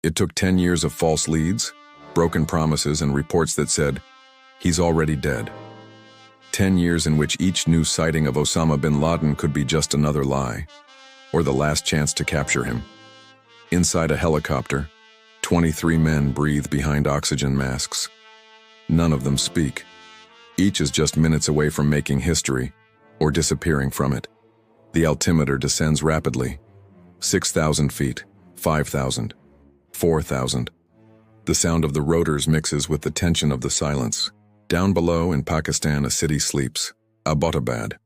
It took 10 years of false leads, broken promises, and reports that said, he's already dead. 10 years in which each new sighting of Osama bin Laden could be just another lie, or the last chance to capture him. Inside a helicopter, 23 men breathe behind oxygen masks. None of them speak. Each is just minutes away from making history, or disappearing from it. The altimeter descends rapidly. 6,000 feet, 5,000, 4,000. The sound of the rotors mixes with the tension of the silence. Down below in Pakistan, a city sleeps, Abbottabad.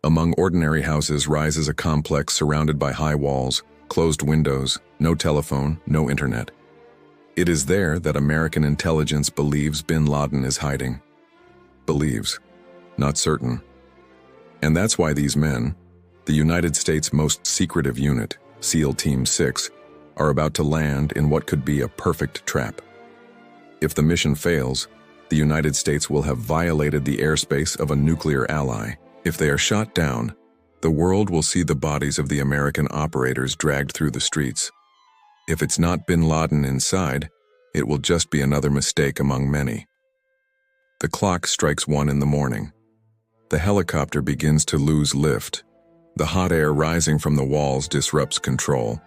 Among ordinary houses rises a complex surrounded by high walls, closed windows, no telephone, no internet. It is there that American intelligence believes bin Laden is hiding. Believes, not certain. And that's why these men, the United States' most secretive unit, SEAL Team 6, are about to land in what could be a perfect trap. If the mission fails, the United States will have violated the airspace of a nuclear ally. If they are shot down, the world will see the bodies of the American operators dragged through the streets. If it's not bin Laden inside, it will just be another mistake among many. The clock strikes 1 in the morning. The helicopter begins to lose lift. The hot air rising from the walls disrupts control.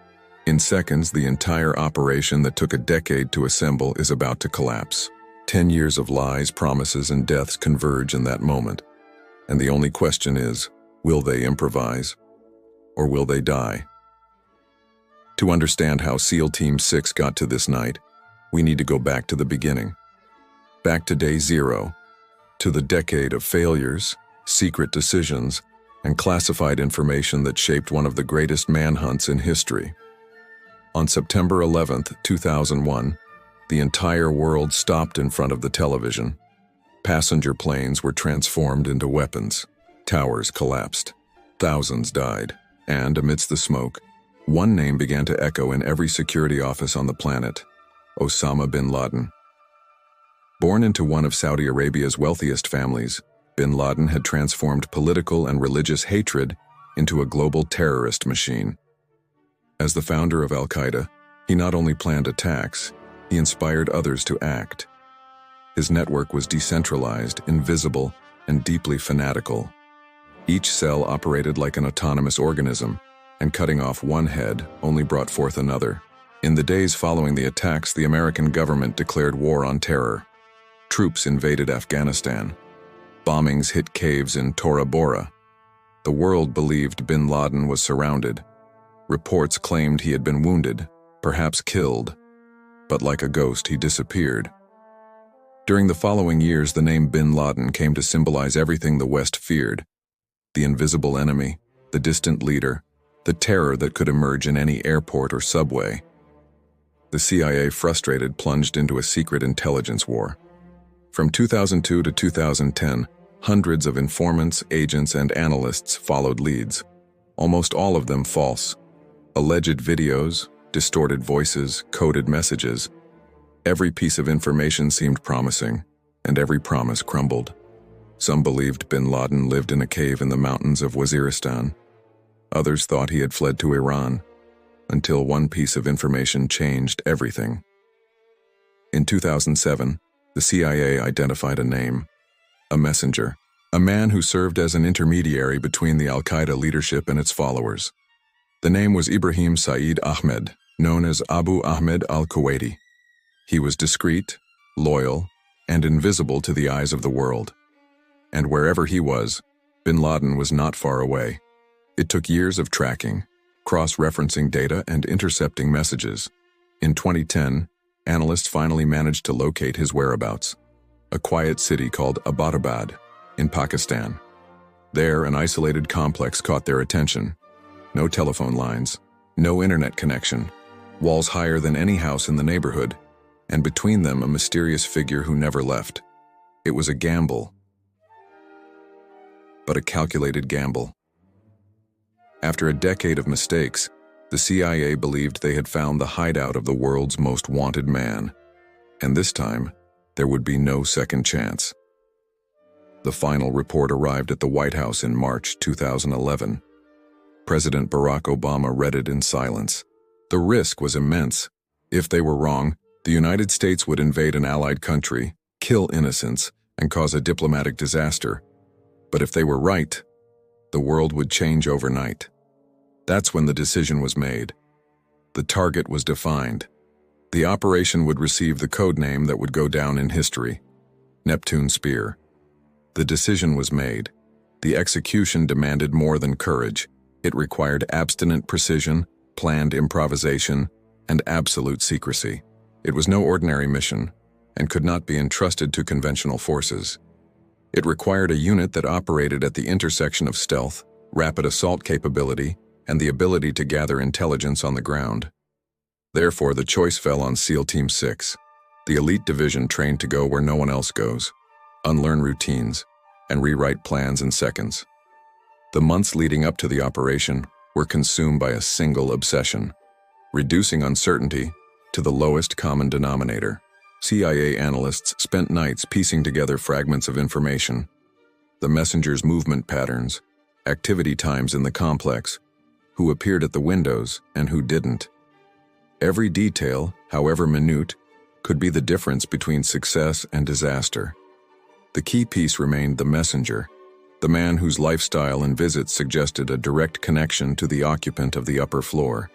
In seconds, the entire operation that took a decade to assemble is about to collapse. 10 years of lies, promises, and deaths converge in that moment. And the only question is, will they improvise? Or will they die? To understand how SEAL Team 6 got to this night, we need to go back to the beginning. Back to day 0, to the decade of failures, secret decisions, and classified information that shaped one of the greatest manhunts in history. On September 11, 2001, the entire world stopped in front of the television. Passenger planes were transformed into weapons. Towers collapsed. Thousands died. And amidst the smoke, one name began to echo in every security office on the planet: Osama bin Laden. Born into one of Saudi Arabia's wealthiest families, bin Laden had transformed political and religious hatred into a global terrorist machine. As the founder of Al-Qaeda, he not only planned attacks, he inspired others to act. His network was decentralized, invisible, and deeply fanatical. Each cell operated like an autonomous organism, and cutting off one head only brought forth another. In the days following the attacks, the American government declared war on terror. Troops invaded Afghanistan. Bombings hit caves in Tora Bora. The world believed bin Laden was surrounded. Reports claimed he had been wounded, perhaps killed. But like a ghost, he disappeared. During the following years, the name bin Laden came to symbolize everything the West feared: the invisible enemy, the distant leader, the terror that could emerge in any airport or subway. The CIA, frustrated, plunged into a secret intelligence war. From 2002 to 2010, hundreds of informants, agents, and analysts followed leads, almost all of them false. Alleged videos, distorted voices, coded messages. Every piece of information seemed promising, and every promise crumbled. Some believed bin Laden lived in a cave in the mountains of Waziristan. Others thought he had fled to Iran, until one piece of information changed everything. In 2007, the CIA identified a name, a messenger, a man who served as an intermediary between the Al-Qaeda leadership and its followers. The name was Ibrahim Saeed Ahmed, known as Abu Ahmed al-Kuwaiti. He was discreet, loyal, and invisible to the eyes of the world. And wherever he was, bin Laden was not far away. It took years of tracking, cross-referencing data, and intercepting messages. In 2010, analysts finally managed to locate his whereabouts: a quiet city called Abbottabad in Pakistan. There, an isolated complex caught their attention. No telephone lines, no internet connection, walls higher than any house in the neighborhood, and between them a mysterious figure who never left. It was a gamble, but a calculated gamble. After a decade of mistakes, the CIA believed they had found the hideout of the world's most wanted man, and this time, there would be no second chance. The final report arrived at the White House in March 2011. President Barack Obama read it in silence. The risk was immense, If they were wrong, the United States would invade an allied country, kill innocents, and cause a diplomatic disaster. But if they were right, the world would change overnight. That's when the decision was made. The target was defined. The operation would receive the code name that would go down in history: Neptune Spear. The decision was made. The execution demanded more than courage. It required abstinent precision, planned improvisation, and absolute secrecy. It was no ordinary mission, and could not be entrusted to conventional forces. It required a unit that operated at the intersection of stealth, rapid assault capability, and the ability to gather intelligence on the ground. Therefore, the choice fell on SEAL Team 6, the elite division trained to go where no one else goes, unlearn routines, and rewrite plans in seconds. The months leading up to the operation were consumed by a single obsession: reducing uncertainty to the lowest common denominator. CIA analysts spent nights piecing together fragments of information: the messenger's movement patterns, activity times in the complex, who appeared at the windows and who didn't. Every detail, however minute, could be the difference between success and disaster. The key piece remained the messenger, the man whose lifestyle and visits suggested a direct connection to the occupant of the upper floor.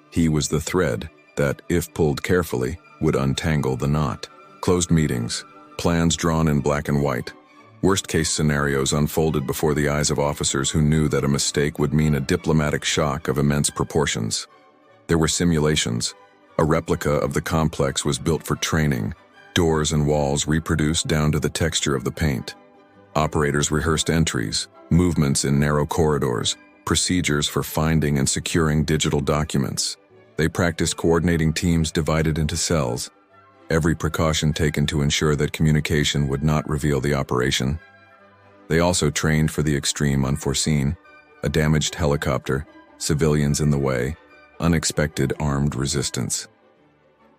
He was the thread that, if pulled carefully, would untangle the knot. Closed meetings, plans drawn in black and white, worst-case scenarios unfolded before the eyes of officers who knew that a mistake would mean a diplomatic shock of immense proportions. There were simulations. A replica of the complex was built for training, doors and walls reproduced down to the texture of the paint. Operators rehearsed entries, movements in narrow corridors, procedures for finding and securing digital documents. They practiced coordinating teams divided into cells, every precaution taken to ensure that communication would not reveal the operation. They also trained for the extreme unforeseen: a damaged helicopter, civilians in the way, unexpected armed resistance.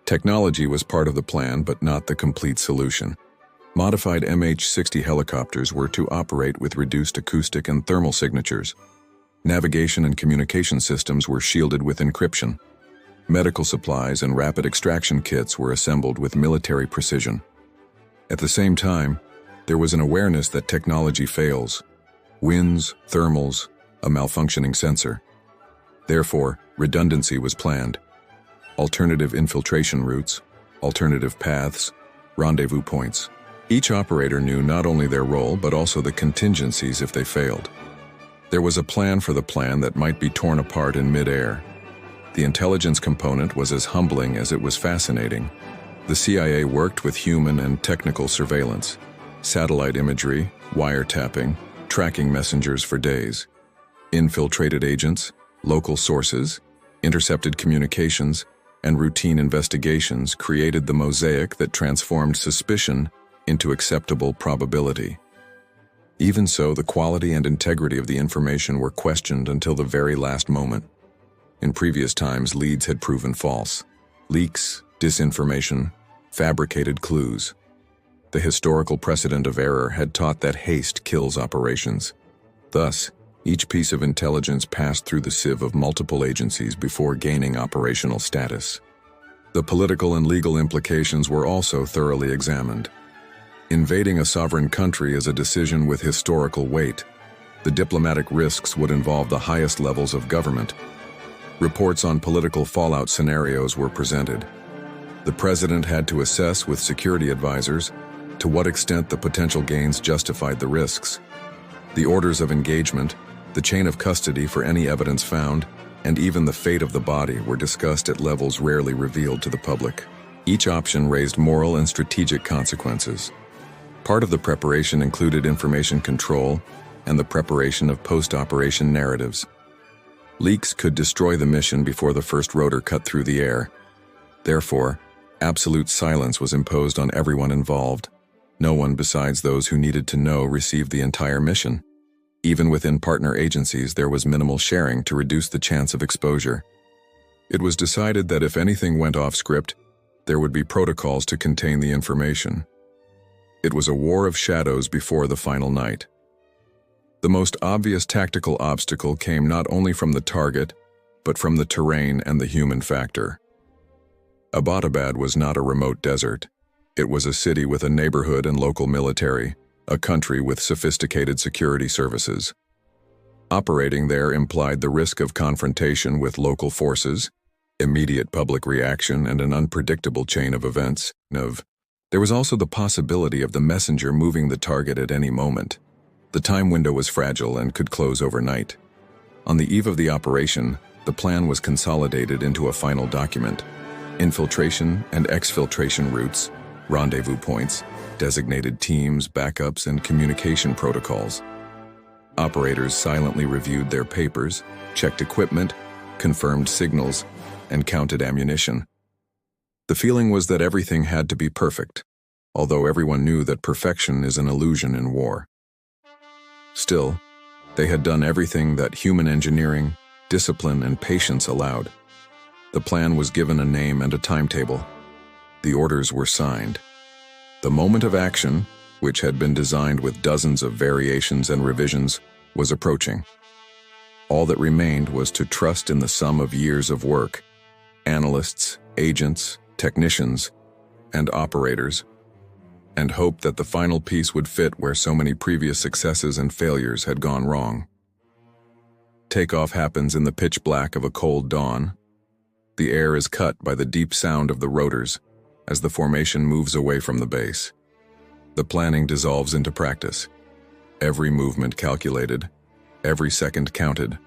Technology was part of the plan, but not the complete solution. Modified MH-60 helicopters were to operate with reduced acoustic and thermal signatures. Navigation and communication systems were shielded with encryption. Medical supplies and rapid extraction kits were assembled with military precision. At the same time, there was an awareness that technology fails: winds, thermals, a malfunctioning sensor. Therefore, redundancy was planned. Alternative infiltration routes, alternative paths, rendezvous points. Each operator knew not only their role but also the contingencies if they failed. There was a plan for the plan that might be torn apart in mid-air. The intelligence component was as humbling as it was fascinating. The CIA worked with human and technical surveillance, satellite imagery, wiretapping, tracking messengers for days. Infiltrated agents, local sources, intercepted communications, and routine investigations created the mosaic that transformed suspicion into acceptable probability. Even so, the quality and integrity of the information were questioned until the very last moment. In previous times, leads had proven false. Leaks, disinformation, fabricated clues. The historical precedent of error had taught that haste kills operations. Thus, each piece of intelligence passed through the sieve of multiple agencies before gaining operational status. The political and legal implications were also thoroughly examined. Invading a sovereign country is a decision with historical weight. The diplomatic risks would involve the highest levels of government. Reports on political fallout scenarios were presented. The president had to assess with security advisors to what extent the potential gains justified the risks. The orders of engagement, the chain of custody for any evidence found, and even the fate of the body were discussed at levels rarely revealed to the public. Each option raised moral and strategic consequences. Part of the preparation included information control and the preparation of post-operation narratives. Leaks could destroy the mission before the first rotor cut through the air. Therefore, absolute silence was imposed on everyone involved. No one besides those who needed to know received the entire mission. Even within partner agencies, there was minimal sharing to reduce the chance of exposure. It was decided that if anything went off script, there would be protocols to contain the information. It was a war of shadows before the final night. The most obvious tactical obstacle came not only from the target, but from the terrain and the human factor. Abbottabad was not a remote desert. It was a city with a neighborhood and local military, a country with sophisticated security services. Operating there implied the risk of confrontation with local forces, immediate public reaction, and an unpredictable chain of events. There was also the possibility of the messenger moving the target at any moment. The time window was fragile and could close overnight. On the eve of the operation, the plan was consolidated into a final document: infiltration and exfiltration routes, rendezvous points, designated teams, backups, and communication protocols. Operators silently reviewed their papers, checked equipment, confirmed signals, and counted ammunition. The feeling was that everything had to be perfect, although everyone knew that perfection is an illusion in war. Still, they had done everything that human engineering, discipline, and patience allowed. The plan was given a name and a timetable. The orders were signed. The moment of action, which had been designed with dozens of variations and revisions, was approaching. All that remained was to trust in the sum of years of work: analysts, agents, technicians, and operators, and hope that the final piece would fit where so many previous successes and failures had gone wrong. Takeoff happens in the pitch black of a cold dawn. The air is cut by the deep sound of the rotors as the formation moves away from the base. The planning dissolves into practice. Every movement calculated, every second counted.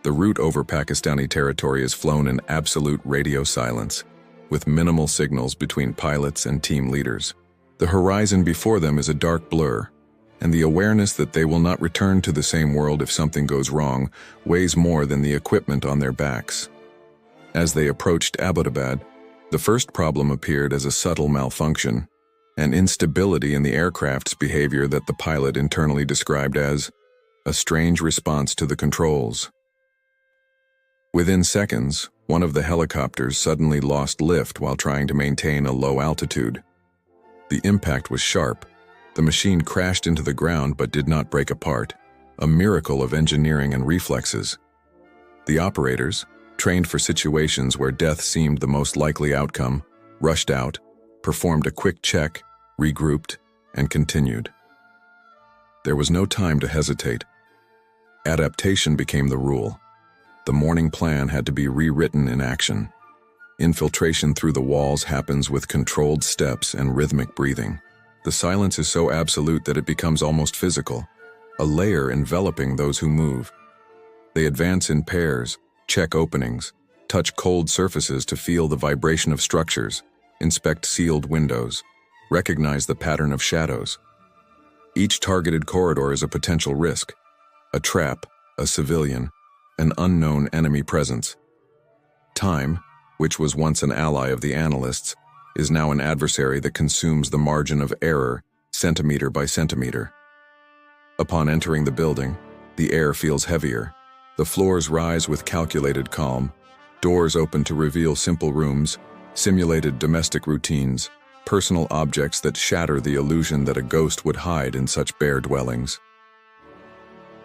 The route over Pakistani territory is flown in absolute radio silence, with minimal signals between pilots and team leaders. The horizon before them is a dark blur, and the awareness that they will not return to the same world if something goes wrong weighs more than the equipment on their backs. As they approached Abbottabad, the first problem appeared as a subtle malfunction, an instability in the aircraft's behavior that the pilot internally described as a strange response to the controls. Within seconds, one of the helicopters suddenly lost lift while trying to maintain a low altitude. The impact was sharp. The machine crashed into the ground but did not break apart, a miracle of engineering and reflexes. The operators, trained for situations where death seemed the most likely outcome, rushed out, performed a quick check, regrouped, and continued. There was no time to hesitate. Adaptation became the rule. The morning plan had to be rewritten in action. Infiltration through the walls happens with controlled steps and rhythmic breathing. The silence is so absolute that it becomes almost physical, a layer enveloping those who move. They advance in pairs, check openings, touch cold surfaces to feel the vibration of structures, inspect sealed windows, recognize the pattern of shadows. Each targeted corridor is a potential risk: a trap, a civilian, an unknown enemy presence. Time, which was once an ally of the analysts, is now an adversary that consumes the margin of error, centimeter by centimeter. Upon entering the building, the air feels heavier. The floors rise with calculated calm. Doors open to reveal simple rooms, simulated domestic routines, personal objects that shatter the illusion that a ghost would hide in such bare dwellings.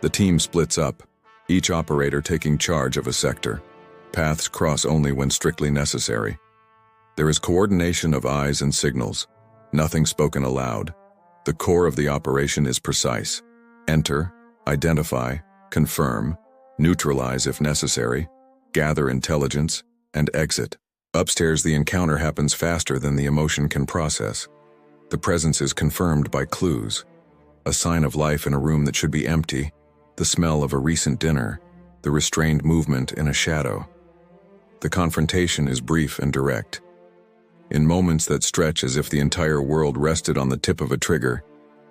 The team splits up, each operator taking charge of a sector. Paths cross only when strictly necessary. There is coordination of eyes and signals, nothing spoken aloud. The core of the operation is precise: enter, identify, confirm, neutralize if necessary, gather intelligence, and exit. Upstairs, the encounter happens faster than the emotion can process. The presence is confirmed by clues: a sign of life in a room that should be empty, the smell of a recent dinner, the restrained movement in a shadow. The confrontation is brief and direct. In moments that stretch as if the entire world rested on the tip of a trigger,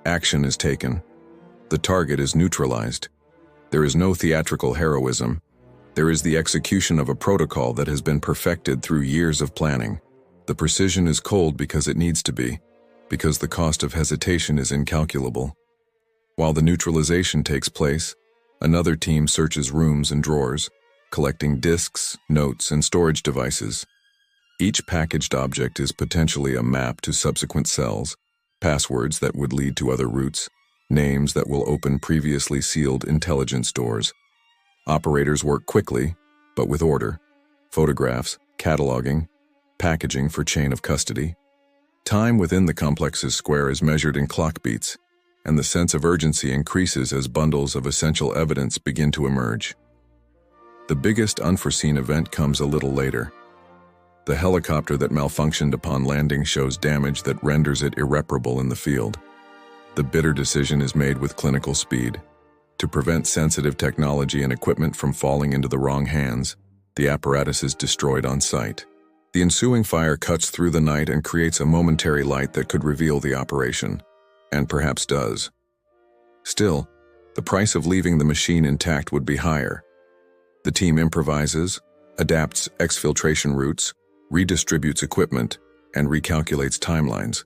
action is taken. The target is neutralized. There is no theatrical heroism. There is the execution of a protocol that has been perfected through years of planning. The precision is cold because it needs to be, because the cost of hesitation is incalculable. While the neutralization takes place, another team searches rooms and drawers, collecting disks, notes, and storage devices. Each packaged object is potentially a map to subsequent cells, passwords that would lead to other routes, names that will open previously sealed intelligence doors. Operators work quickly, but with order. Photographs, cataloging, packaging for chain of custody. Time within the complex's square is measured in clock beats, and the sense of urgency increases as bundles of essential evidence begin to emerge. The biggest unforeseen event comes a little later. The helicopter that malfunctioned upon landing shows damage that renders it irreparable in the field. The bitter decision is made with clinical speed. To prevent sensitive technology and equipment from falling into the wrong hands, the apparatus is destroyed on site. The ensuing fire cuts through the night and creates a momentary light that could reveal the operation, and perhaps does. Still, the price of leaving the machine intact would be higher. The team improvises, adapts exfiltration routes, redistributes equipment, and recalculates timelines.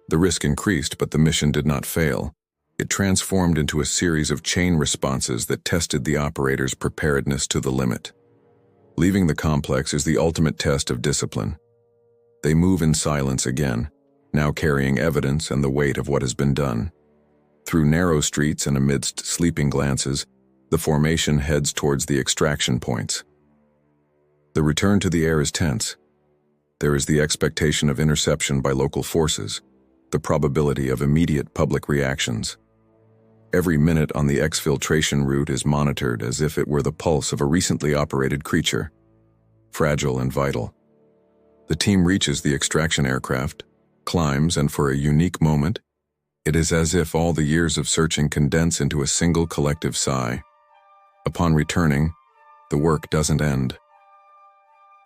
The risk increased, but the mission did not fail. It transformed into a series of chain responses that tested the operator's preparedness to the limit. Leaving the complex is the ultimate test of discipline. They move in silence again, now carrying evidence and the weight of what has been done. Through narrow streets and amidst sleeping glances, the formation heads towards the extraction points. The return to the air is tense. There is the expectation of interception by local forces, the probability of immediate public reactions. Every minute on the exfiltration route is monitored as if it were the pulse of a recently operated creature, fragile and vital. The team reaches the extraction aircraft, climbs, and for a unique moment, it is as if all the years of searching condense into a single collective sigh. Upon returning, the work doesn't end.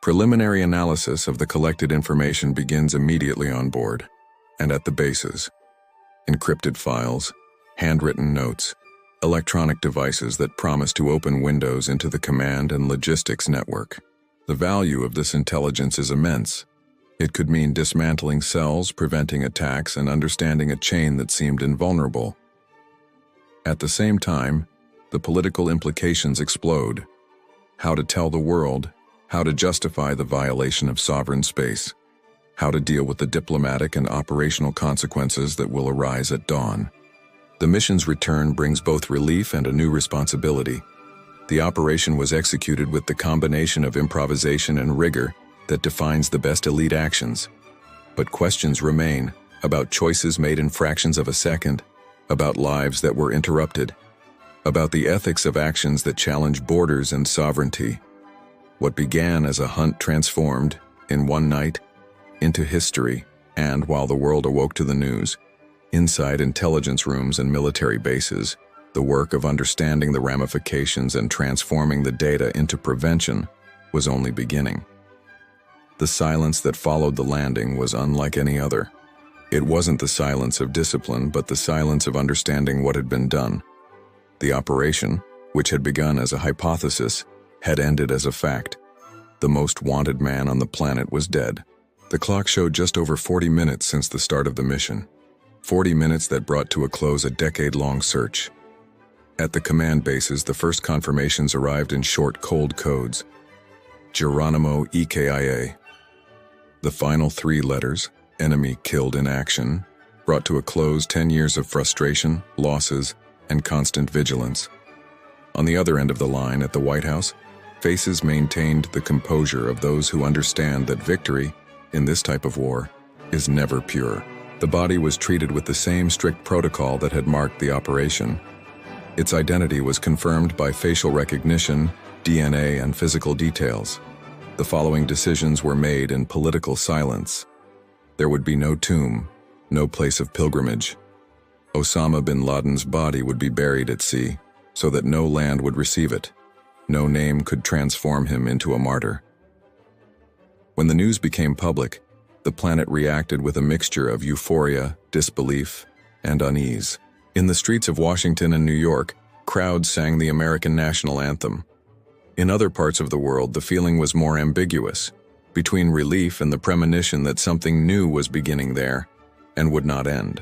Preliminary analysis of the collected information begins immediately on board, and at the bases. Encrypted files, handwritten notes, electronic devices that promise to open windows into the command and logistics network. The value of this intelligence is immense. It could mean dismantling cells, preventing attacks, and understanding a chain that seemed invulnerable. At the same time, the political implications explode. How to tell the world, how to justify the violation of sovereign space, how to deal with the diplomatic and operational consequences that will arise at dawn. The mission's return brings both relief and a new responsibility. The operation was executed with the combination of improvisation and rigor that defines the best elite actions. But questions remain about choices made in fractions of a second, about lives that were interrupted, about the ethics of actions that challenge borders and sovereignty. What began as a hunt transformed, in one night, into history, and while the world awoke to the news, inside intelligence rooms and military bases, the work of understanding the ramifications and transforming the data into prevention was only beginning. The silence that followed the landing was unlike any other. It wasn't the silence of discipline, but the silence of understanding what had been done. The operation, which had begun as a hypothesis, had ended as a fact. The most wanted man on the planet was dead. The clock showed just over 40 minutes since the start of the mission. 40 minutes that brought to a close a decade-long search. At the command bases, the first confirmations arrived in short, cold codes. Geronimo EKIA. The final 3 letters, enemy killed in action, brought to a close 10 years of frustration, losses, and constant vigilance. On the other end of the line, at the White House, faces maintained the composure of those who understand that victory, in this type of war, is never pure. The body was treated with the same strict protocol that had marked the operation. Its identity was confirmed by facial recognition, DNA, and physical details. The following decisions were made in political silence. There would be no tomb, no place of pilgrimage. Osama bin Laden's body would be buried at sea, so that no land would receive it. No name could transform him into a martyr. When the news became public, the planet reacted with a mixture of euphoria, disbelief, and unease. In the streets of Washington and New York, crowds sang the American national anthem. In other parts of the world, the feeling was more ambiguous, between relief and the premonition that something new was beginning there and would not end.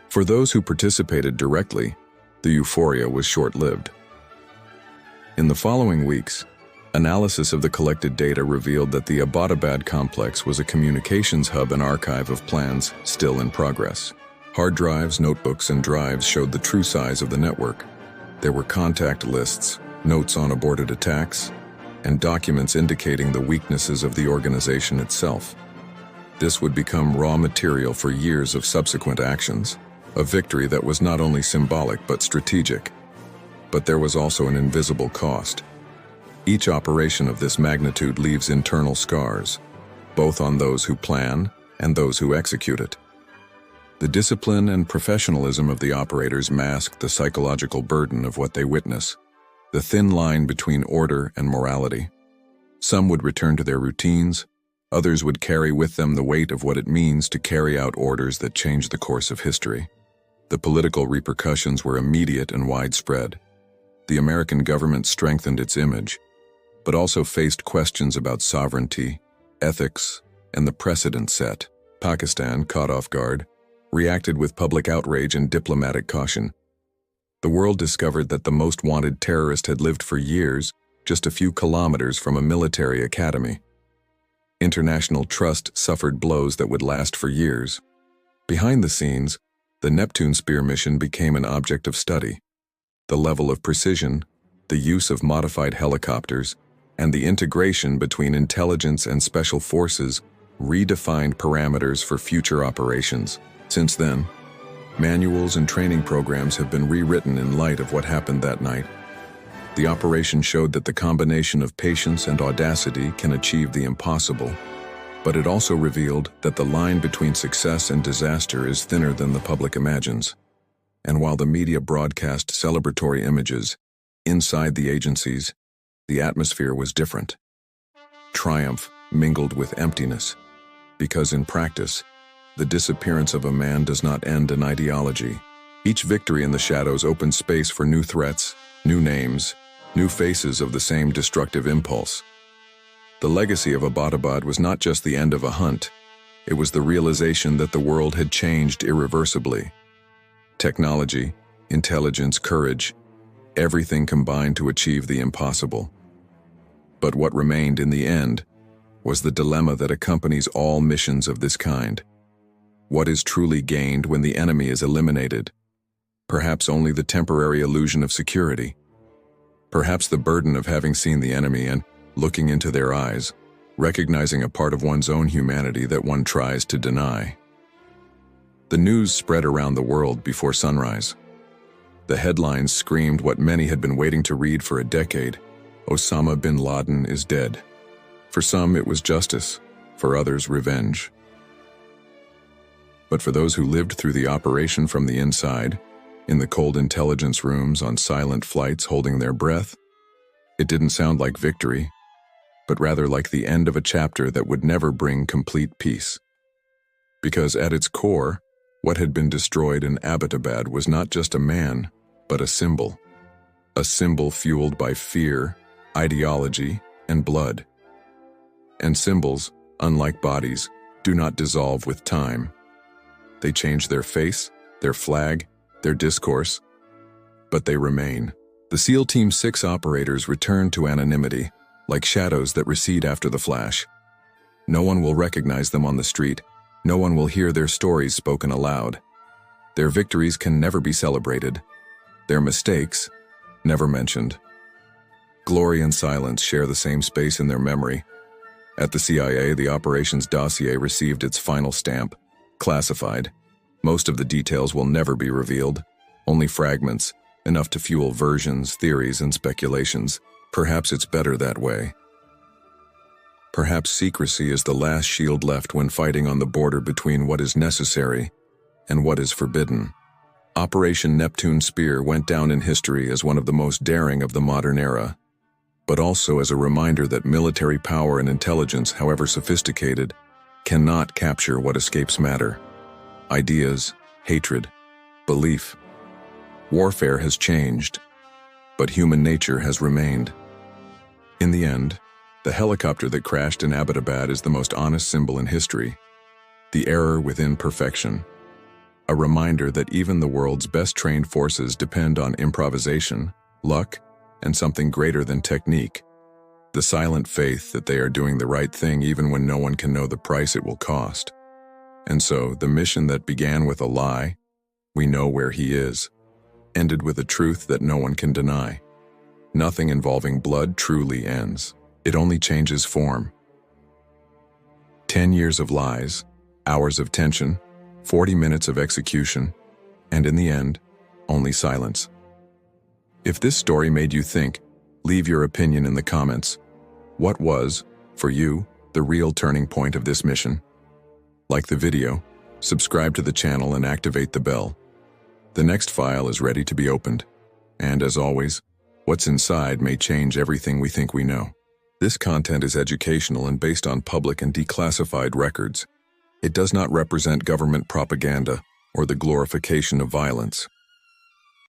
For those who participated directly, the euphoria was short-lived. In the following weeks, analysis of the collected data revealed that the Abbottabad complex was a communications hub and archive of plans still in progress. Hard drives, notebooks, and drives showed the true size of the network. There were contact lists, notes on aborted attacks, and documents indicating the weaknesses of the organization itself. This would become raw material for years of subsequent actions, a victory that was not only symbolic but strategic. But there was also an invisible cost. Each operation of this magnitude leaves internal scars, both on those who plan and those who execute it. The discipline and professionalism of the operators masked the psychological burden of what they witness, the thin line between order and morality. Some would return to their routines, others would carry with them the weight of what it means to carry out orders that change the course of history. The political repercussions were immediate and widespread. The American government strengthened its image, but also faced questions about sovereignty, ethics, and the precedent set. Pakistan, caught off guard, reacted with public outrage and diplomatic caution. The world discovered that the most wanted terrorist had lived for years just a few kilometers from a military academy. International trust suffered blows that would last for years. Behind the scenes, the Neptune Spear mission became an object of study. The level of precision, the use of modified helicopters, and the integration between intelligence and special forces redefined parameters for future operations. Since then, manuals and training programs have been rewritten in light of what happened that night. The operation showed that the combination of patience and audacity can achieve the impossible, but it also revealed that the line between success and disaster is thinner than the public imagines. And while the media broadcast celebratory images, inside the agencies, the atmosphere was different. Triumph mingled with emptiness, because in practice, the disappearance of a man does not end an ideology. Each victory in the shadows opened space for new threats, new names, new faces of the same destructive impulse. The legacy of Abbottabad was not just the end of a hunt, it was the realization that the world had changed irreversibly. Technology, intelligence, courage, everything combined to achieve the impossible. But what remained in the end was the dilemma that accompanies all missions of this kind. What is truly gained when the enemy is eliminated? Perhaps only the temporary illusion of security. Perhaps the burden of having seen the enemy and looking into their eyes, recognizing a part of one's own humanity that one tries to deny. The news spread around the world before sunrise. The headlines screamed what many had been waiting to read for a decade: Osama bin Laden is dead. For some, it was justice, for others, revenge. But for those who lived through the operation from the inside, in the cold intelligence rooms on silent flights holding their breath, it didn't sound like victory, but rather like the end of a chapter that would never bring complete peace. Because at its core, what had been destroyed in Abbottabad was not just a man, but a symbol fueled by fear, ideology, and blood. And symbols, unlike bodies, do not dissolve with time. They change their face, their flag, their discourse, but they remain. The SEAL Team 6 operators returned to anonymity, like shadows that recede after the flash. No one will recognize them on the street. No one will hear their stories spoken aloud. Their victories can never be celebrated. Their mistakes, never mentioned. Glory and silence share the same space in their memory. At the CIA, the operations dossier received its final stamp, classified. Most of the details will never be revealed, only fragments, enough to fuel versions, theories, and speculations. Perhaps it's better that way. Perhaps secrecy is the last shield left when fighting on the border between what is necessary and what is forbidden. Operation Neptune Spear went down in history as one of the most daring of the modern era, but also as a reminder that military power and intelligence, however sophisticated, cannot capture what escapes matter. Ideas, hatred, belief. Warfare has changed, but human nature has remained. In the end, the helicopter that crashed in Abbottabad is the most honest symbol in history. The error within perfection. A reminder that even the world's best trained forces depend on improvisation, luck, and something greater than technique. The silent faith that they are doing the right thing even when no one can know the price it will cost. And so, the mission that began with a lie, "We know where he is," ended with a truth that no one can deny. Nothing involving blood truly ends. It only changes form. 10 years of lies, hours of tension, 40 minutes of execution, and in the end, only silence. If this story made you think, leave your opinion in the comments. What was, for you, the real turning point of this mission? Like the video, subscribe to the channel and activate the bell. The next file is ready to be opened. And as always, what's inside may change everything we think we know. This content is educational and based on public and declassified records. It does not represent government propaganda or the glorification of violence.